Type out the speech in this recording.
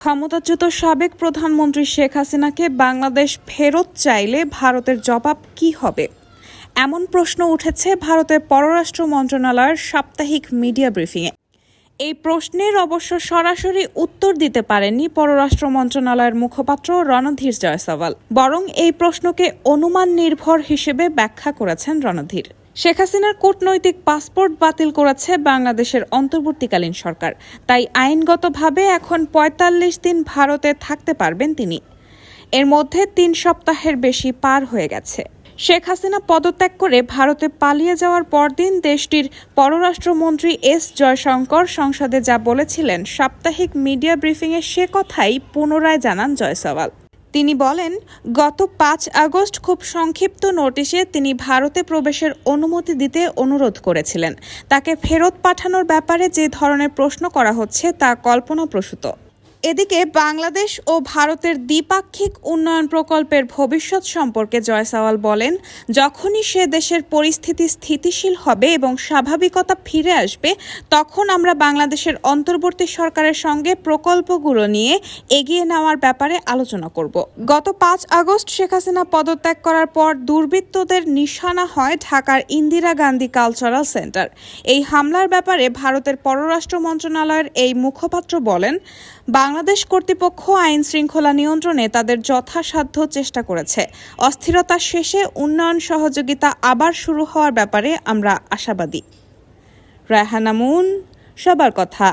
ক্ষমতাচ্যুত সাবেক প্রধানমন্ত্রী শেখ হাসিনাকে বাংলাদেশ ফেরত চাইলে ভারতের জবাব কী হবে? এমন প্রশ্ন উঠেছে ভারতের পররাষ্ট্র মন্ত্রণালয়ের সাপ্তাহিক মিডিয়া ব্রিফিংয়ে। এই প্রশ্নের অবশ্য সরাসরি উত্তর দিতে পারেননি পররাষ্ট্র মন্ত্রণালয়ের মুখপাত্র রণধীর জয়সওয়াল, বরং এই প্রশ্নকে অনুমান নির্ভর হিসেবে ব্যাখ্যা করেছেন রণধীর। শেখ হাসিনার কূটনৈতিক পাসপোর্ট বাতিল করেছে বাংলাদেশের অন্তর্বর্তীকালীন সরকার, তাই আইনগতভাবে এখন ৪৫ দিন ভারতে থাকতে পারবেন তিনি। এর মধ্যে ৩ সপ্তাহের বেশি পার হয়ে গেছে। শেখ হাসিনা পদত্যাগ করে ভারতে পালিয়ে যাওয়ার পরদিন দেশটির পররাষ্ট্রমন্ত্রী এস জয়শঙ্কর সংসদে যা বলেছিলেন, সাপ্তাহিক মিডিয়া ব্রিফিংয়ে সে কথাই পুনরায় জানান জয়সওয়াল। তিনি বলেন, গত ৫ আগস্ট খুব সংক্ষিপ্ত নোটিশে তিনি ভারতে প্রবেশের অনুমতি দিতে অনুরোধ করেছিলেন। তাকে ফেরত পাঠানোর ব্যাপারে যে ধরনের প্রশ্ন করা হচ্ছে তা কল্পনাপ্রসূত। এদিকে বাংলাদেশ ও ভারতের দ্বিপাক্ষিক উন্নয়ন প্রকল্পের ভবিষ্যৎ সম্পর্কে জয়সওয়াল বলেন, যখনই সে দেশের পরিস্থিতি স্থিতিশীল হবে এবং স্বাভাবিকতা ফিরে আসবে, তখন আমরা বাংলাদেশের অন্তর্বর্তী সরকারের সঙ্গে প্রকল্পগুলো নিয়ে এগিয়ে নেওয়ার ব্যাপারে আলোচনা করব। গত ৫ আগস্ট শেখ হাসিনা পদত্যাগ করার পর দুর্বৃত্তদের নিশানা হয় ঢাকার ইন্দিরা গান্ধী কালচারাল সেন্টার। এই হামলার ব্যাপারে ভারতের পররাষ্ট্র মন্ত্রণালয়ের এই মুখপাত্র বলেন, বাংলাদেশ কর্তৃপক্ষ আইন শৃঙ্খলা নিয়ন্ত্রণে তাদের যথাসাধ্য চেষ্টা করেছে। অস্থিরতা শেষে উন্নয়ন সহযোগিতা আবার শুরু হওয়ার ব্যাপারে আমরা আশাবাদী। রায়হানা মুন, সবার কথা।